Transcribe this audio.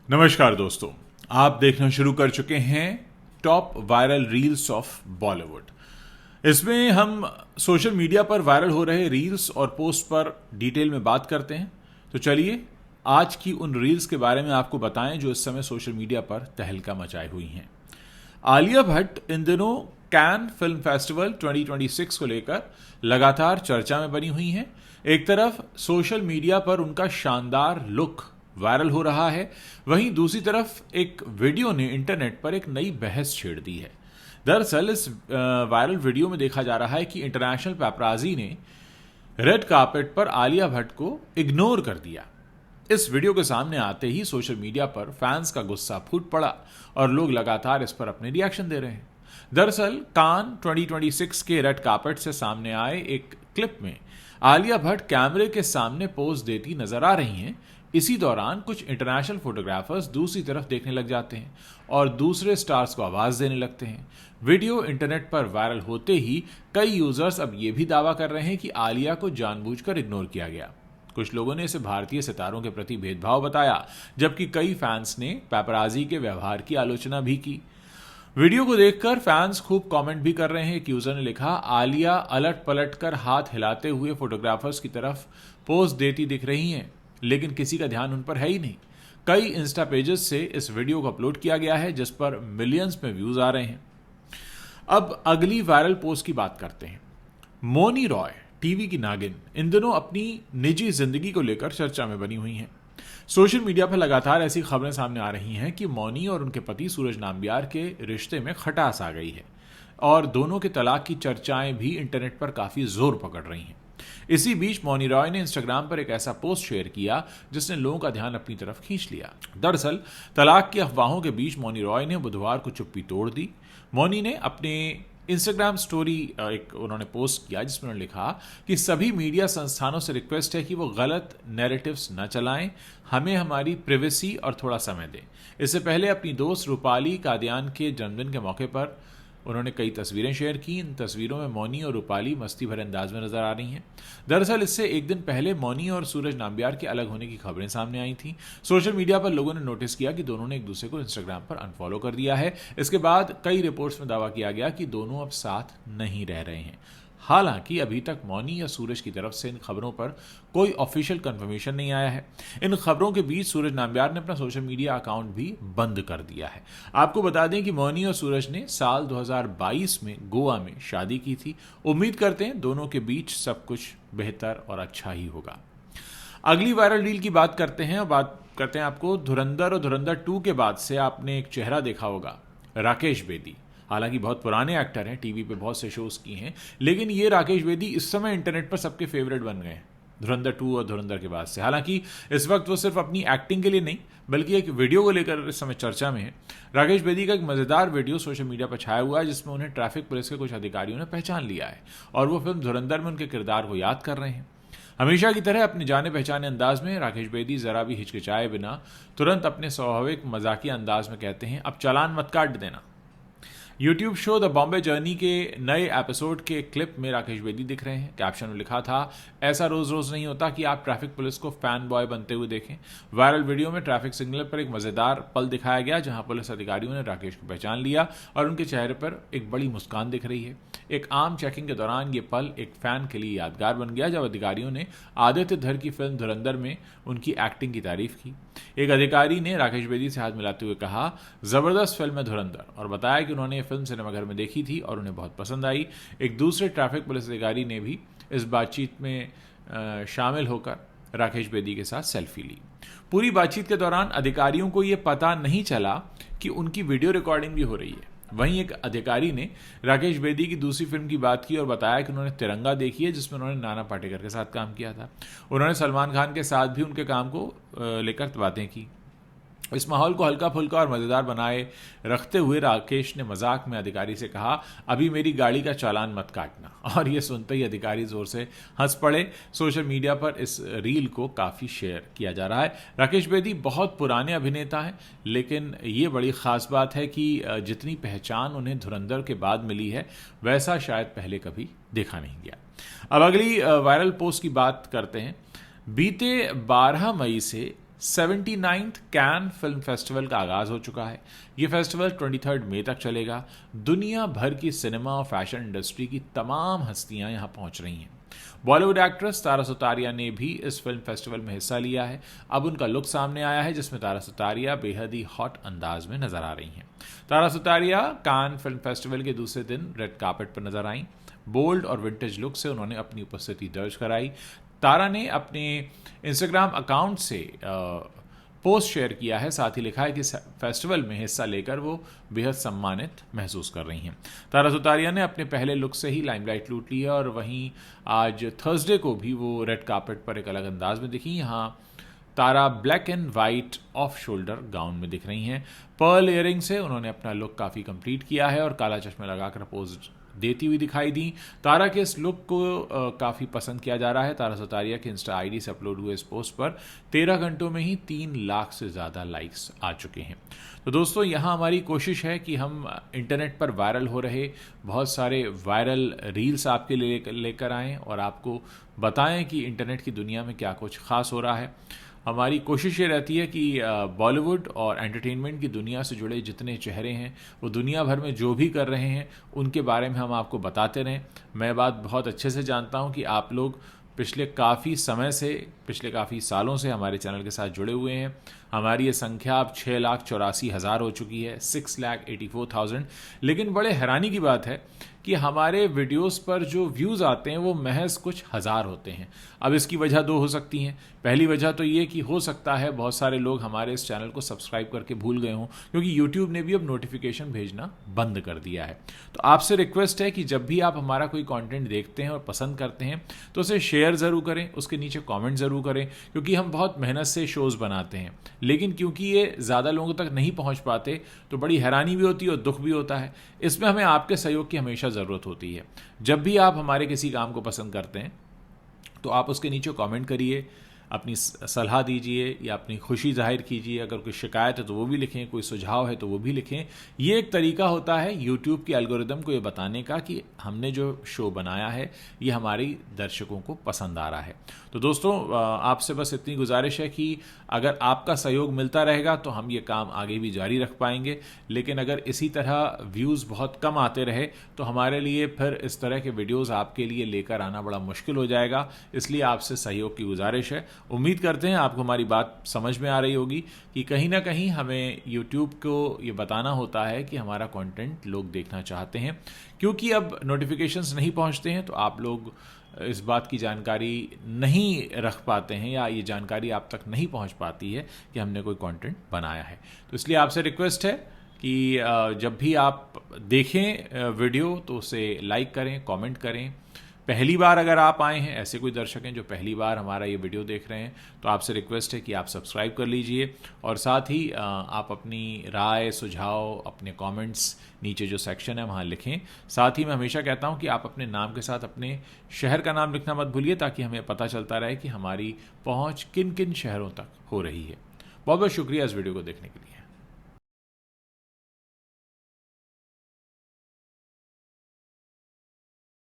नमस्कार दोस्तों, आप देखना शुरू कर चुके हैं top viral reels of Bollywood. इसमें हम सोशल मीडिया पर वायरल हो रहे रील्स और पोस्ट पर डिटेल में बात करते हैं। तो चलिए आज की उन रील्स के बारे में आपको बताएं जो इस समय सोशल मीडिया पर तहलका मचाए हुई हैं। आलिया भट्ट इन दिनों कैन फिल्म फेस्टिवल 2026 को लेकर लगातार चर्चा में बनी हुई हैं। एक तरफ सोशल मीडिया पर उनका शानदार लुक वायरल हो रहा है, वहीं दूसरी तरफ एक वीडियो ने इंटरनेट पर एक नई बहस छेड़ दी है। दरअसल इस वायरल वीडियो में देखा जा रहा है कि इंटरनेशनल पैपराजी ने रेड कार्पेट पर आलिया भट्ट को इग्नोर कर दिया। इस वीडियो के सामने आते ही सोशल मीडिया पर फैंस का गुस्सा फूट पड़ा और लोग लगातार इस पर अपने रिएक्शन दे रहे हैं। दरअसल कान 2026 के रेड कार्पेट से सामने आए एक क्लिप में आलिया भट्ट कैमरे के सामने पोज देती नजर आ रही हैं। इसी दौरान कुछ इंटरनेशनल फोटोग्राफर्स दूसरी तरफ देखने लग जाते हैं और दूसरे स्टार्स को आवाज देने लगते हैं। वीडियो इंटरनेट पर वायरल होते ही कई यूजर्स अब ये भी दावा कर रहे हैं कि आलिया को जानबूझकर इग्नोर किया गया। कुछ लोगों ने इसे भारतीय सितारों के प्रति भेदभाव बताया, जबकि कई फैंस ने पैपराजी के व्यवहार की आलोचना भी की। वीडियो को देखकर फैंस खूब कमेंट भी कर रहे हैं। एक यूजर ने लिखा, आलिया अलट पलट कर हाथ हिलाते हुए फोटोग्राफर्स की तरफ पोज देती दिख रही हैं, लेकिन किसी का ध्यान उन पर है ही नहीं। कई इंस्टा पेजेस से इस वीडियो को अपलोड किया गया है जिस पर मिलियंस में व्यूज आ रहे हैं। अब अगली वायरल पोस्ट की बात करते हैं। मौनी रॉय, टीवी की नागिन, इन दिनों अपनी निजी जिंदगी को लेकर चर्चा में बनी हुई हैं। सोशल मीडिया पर लगातार ऐसी खबरें सामने आ रही हैं कि मौनी और उनके पति सूरज नाम्बियार के रिश्ते में खटास आ गई है और दोनों के तलाक की चर्चाएं भी इंटरनेट पर काफी जोर पकड़ रही हैं। इसी बीच मौनी रॉय ने इंस्टाग्राम पर एक ऐसा पोस्ट शेयर किया जिसने लोगों का ध्यान अपनी तरफ खींच लिया। दरअसल तलाक की अफवाहों के बीच मौनी रॉय ने बुधवार को चुप्पी तोड़ दी। मौनी ने अपने इंस्टाग्राम स्टोरी एक उन्होंने पोस्ट किया जिसमें उन्होंने लिखा कि सभी मीडिया संस्थानों से रिक्वेस्ट है कि वो गलत नैरेटिव्स न चलाएं, हमें हमारी प्राइवेसी और थोड़ा समय दें। इससे पहले अपनी दोस्त रूपाली कादियान के जन्मदिन के मौके पर उन्होंने कई तस्वीरें शेयर की। इन तस्वीरों में मौनी और रूपाली मस्ती भरे अंदाज में नजर आ रही हैं। दरअसल इससे एक दिन पहले मौनी और सूरज नाम्बियार के अलग होने की खबरें सामने आई थीं। सोशल मीडिया पर लोगों ने नोटिस किया कि दोनों ने एक दूसरे को इंस्टाग्राम पर अनफॉलो कर दिया है। इसके बाद कई रिपोर्ट्स में दावा किया गया कि दोनों अब साथ नहीं रह रहे हैं। हालांकि अभी तक मौनी या सूरज की तरफ से इन खबरों पर कोई ऑफिशियल कंफर्मेशन नहीं आया है। इन खबरों के बीच सूरज नाम्बियार ने अपना सोशल मीडिया अकाउंट भी बंद कर दिया है। आपको बता दें कि मौनी और सूरज ने साल 2022 में गोवा में शादी की थी। उम्मीद करते हैं दोनों के बीच सब कुछ बेहतर और अच्छा ही होगा। अगली वायरल रील की बात करते हैं आपको धुरंधर और धुरंधर 2 के बाद से आपने एक चेहरा देखा होगा, राकेश बेदी। हालांकि बहुत पुराने एक्टर हैं, टीवी पे बहुत से शोज किए हैं, लेकिन ये राकेश बेदी इस समय इंटरनेट पर सबके फेवरेट बन गए हैं धुरंधर 2 और धुरंधर के बाद से। हालांकि इस वक्त वो सिर्फ अपनी एक्टिंग के लिए नहीं बल्कि एक वीडियो को लेकर इस समय चर्चा में है। राकेश बेदी का एक मजेदार वीडियो सोशल मीडिया पर छाया हुआ है जिसमें उन्हें ट्रैफिक पुलिस के कुछ अधिकारियों ने पहचान लिया है और वो फिल्म धुरंधर में उनके किरदार को याद कर रहे हैं। हमेशा की तरह अपने जाने पहचाने अंदाज में राकेश बेदी जरा भी हिचकिचाए बिना तुरंत अपने स्वाभाविक मजाकिया अंदाज में कहते हैं, अब चालान मत काट देना। YouTube show the Bombay journey के नए एपिसोड के क्लिप में राकेश बेदी दिख रहे हैं। कैप्शन में लिखा था, ऐसा रोज रोज नहीं होता कि आप ट्रैफिक पुलिस को फैन बॉय बनते हुए देखें। वायरल वीडियो में ट्रैफिक सिग्नल पर एक मजेदार पल दिखाया गया जहां पुलिस अधिकारियों ने राकेश को पहचान लिया और उनके चेहरे पर एक बड़ी मुस्कान दिख रही है। एक आम चेकिंग के दौरान ये पल एक फैन के लिए यादगार बन गया जब अधिकारियों ने आदित्य धर की फिल्म धुरंधर में उनकी एक्टिंग की तारीफ की। एक अधिकारी ने राकेश बेदी से हाथ मिलाते हुए कहा, जबरदस्त फिल्म है धुरंधर, और बताया कि उन्होंने ये फिल्म सिनेमाघर में देखी थी और उन्हें बहुत पसंद आई। एक दूसरे ट्रैफिक पुलिस अधिकारी ने भी इस बातचीत में शामिल होकर राकेश बेदी के साथ सेल्फी ली। पूरी बातचीत के दौरान अधिकारियों को यह पता नहीं चला कि उनकी वीडियो रिकॉर्डिंग भी हो रही है। वहीं एक अधिकारी ने राकेश बेदी की दूसरी फिल्म की बात की और बताया कि उन्होंने तिरंगा देखी है जिसमें उन्होंने नाना पाटेकर के साथ काम किया था। उन्होंने सलमान खान के साथ भी उनके काम को लेकर बातें की। इस माहौल को हल्का फुल्का और मजेदार बनाए रखते हुए राकेश ने मजाक में अधिकारी से कहा, अभी मेरी गाड़ी का चालान मत काटना, और ये सुनते ही अधिकारी जोर से हंस पड़े। सोशल मीडिया पर इस रील को काफी शेयर किया जा रहा है। राकेश बेदी बहुत पुराने अभिनेता हैं, लेकिन ये बड़ी खास बात है कि जितनी पहचान उन्हें धुरंधर के बाद मिली है वैसा शायद पहले कभी देखा नहीं गया। अब अगली वायरल पोस्ट की बात करते हैं। बीते 12 मई से 79th कैन फिल्म फेस्टिवल का आगाज हो चुका है। ये फेस्टिवल 23 मई तक चलेगा। दुनिया भर की सिनेमा और फैशन इंडस्ट्री की तमाम हस्तियां यहां पहुंच रही हैं। बॉलीवुड एक्ट्रेस तारा सुतारिया ने भी इस फिल्म फेस्टिवल में हिस्सा लिया है। अब उनका लुक सामने आया है जिसमें तारा सुतारिया बेहद ही हॉट अंदाज में नजर आ रही हैं। Tara Sutaria Cannes film festival के दूसरे दिन रेड कार्पेट पर नजर आई। बोल्ड और विंटेज लुक से उन्होंने अपनी उपस्थिति दर्ज कराई। तारा ने अपने इंस्टाग्राम अकाउंट से पोस्ट शेयर किया है, साथ ही लिखा है कि फेस्टिवल में हिस्सा लेकर वो बेहद सम्मानित महसूस कर रही हैं। तारा सुतारिया ने अपने पहले लुक से ही लाइमलाइट लूट ली है और वहीं आज थर्सडे को भी वो रेड कार्पेट पर एक अलग अंदाज में दिखी। यहाँ Tara black and white off shoulder gown में दिख रही हैं। पर्ल इयरिंग से उन्होंने अपना लुक काफ़ी कंप्लीट किया है और काला चश्मा लगाकर पोज देती हुई दिखाई दी। तारा के इस लुक को काफ़ी पसंद किया जा रहा है। तारा सुतारिया के इंस्टा आईडी से अपलोड हुए इस पोस्ट पर 13 घंटों में ही 3 लाख से ज़्यादा लाइक्स आ चुके हैं। तो दोस्तों, यहाँ हमारी कोशिश है कि हम इंटरनेट पर वायरल हो रहे बहुत सारे वायरल रील्स आपके लिए लेकर आएँ और आपको बताएं कि इंटरनेट की दुनिया में क्या कुछ खास हो रहा है। हमारी कोशिश ये रहती है कि बॉलीवुड और एंटरटेनमेंट की दुनिया से जुड़े जितने चेहरे हैं वो दुनिया भर में जो भी कर रहे हैं उनके बारे में हम आपको बताते रहें। मैं बात बहुत अच्छे से जानता हूं कि आप लोग पिछले काफ़ी समय से, पिछले काफ़ी सालों से हमारे चैनल के साथ जुड़े हुए हैं। हमारी ये संख्या अब 6,84,000 हो चुकी है, 6,84,000। लेकिन बड़े हैरानी की बात है कि हमारे वीडियोस पर जो व्यूज़ आते हैं वो महज कुछ हज़ार होते हैं। अब इसकी वजह 2 हो सकती हैं। पहली वजह तो ये कि हो सकता है बहुत सारे लोग हमारे इस चैनल को सब्सक्राइब करके भूल गए हों, क्योंकि यूट्यूब ने भी अब नोटिफिकेशन भेजना बंद कर दिया है। तो आपसे रिक्वेस्ट है कि जब भी आप हमारा कोई कंटेंट देखते हैं और पसंद करते हैं तो उसे शेयर ज़रूर करें, उसके नीचे कॉमेंट ज़रूर करें, क्योंकि हम बहुत मेहनत से शोज़ बनाते हैं। लेकिन क्योंकि ये ज़्यादा लोगों तक नहीं पहुँच पाते तो बड़ी हैरानी भी होती है और दुख भी होता है। इसमें हमें आपके सहयोग की हमेशा ज़रूरत होती है। जब भी आप हमारे किसी काम को पसंद करते हैं तो आप उसके नीचे कमेंट करिए, अपनी सलाह दीजिए या अपनी खुशी जाहिर कीजिए। अगर कोई शिकायत है तो वो भी लिखें, कोई सुझाव है तो वो भी लिखें। ये एक तरीका होता है यूट्यूब के एल्गोरिदम को ये बताने का कि हमने जो शो बनाया है ये हमारी दर्शकों को पसंद आ रहा है। तो दोस्तों, आपसे बस इतनी गुजारिश है कि अगर आपका सहयोग मिलता रहेगा तो हम ये काम आगे भी जारी रख पाएंगे। लेकिन अगर इसी तरह व्यूज़ बहुत कम आते रहे तो हमारे लिए फिर इस तरह के वीडियोज़ आपके लिए लेकर आना बड़ा मुश्किल हो जाएगा। इसलिए आपसे सहयोग की गुजारिश है। उम्मीद करते हैं आपको हमारी बात समझ में आ रही होगी कि कहीं ना कहीं हमें YouTube को ये बताना होता है कि हमारा कंटेंट लोग देखना चाहते हैं, क्योंकि अब नोटिफिकेशंस नहीं पहुंचते हैं तो आप लोग इस बात की जानकारी नहीं रख पाते हैं या ये जानकारी आप तक नहीं पहुंच पाती है कि हमने कोई कंटेंट बनाया है। तो इसलिए आपसे रिक्वेस्ट है कि जब भी आप देखें वीडियो तो उसे लाइक करें, कमेंट करें। पहली बार अगर आप आए हैं, ऐसे कोई दर्शक हैं जो पहली बार हमारा ये वीडियो देख रहे हैं, तो आपसे रिक्वेस्ट है कि आप सब्सक्राइब कर लीजिए और साथ ही आप अपनी राय, सुझाव, अपने कमेंट्स नीचे जो सेक्शन है वहाँ लिखें। साथ ही मैं हमेशा कहता हूँ कि आप अपने नाम के साथ अपने शहर का नाम लिखना मत भूलिए, ताकि हमें पता चलता रहे कि हमारी पहुँच किन किन शहरों तक हो रही है। बहुत बहुत शुक्रिया इस वीडियो को देखने के लिए।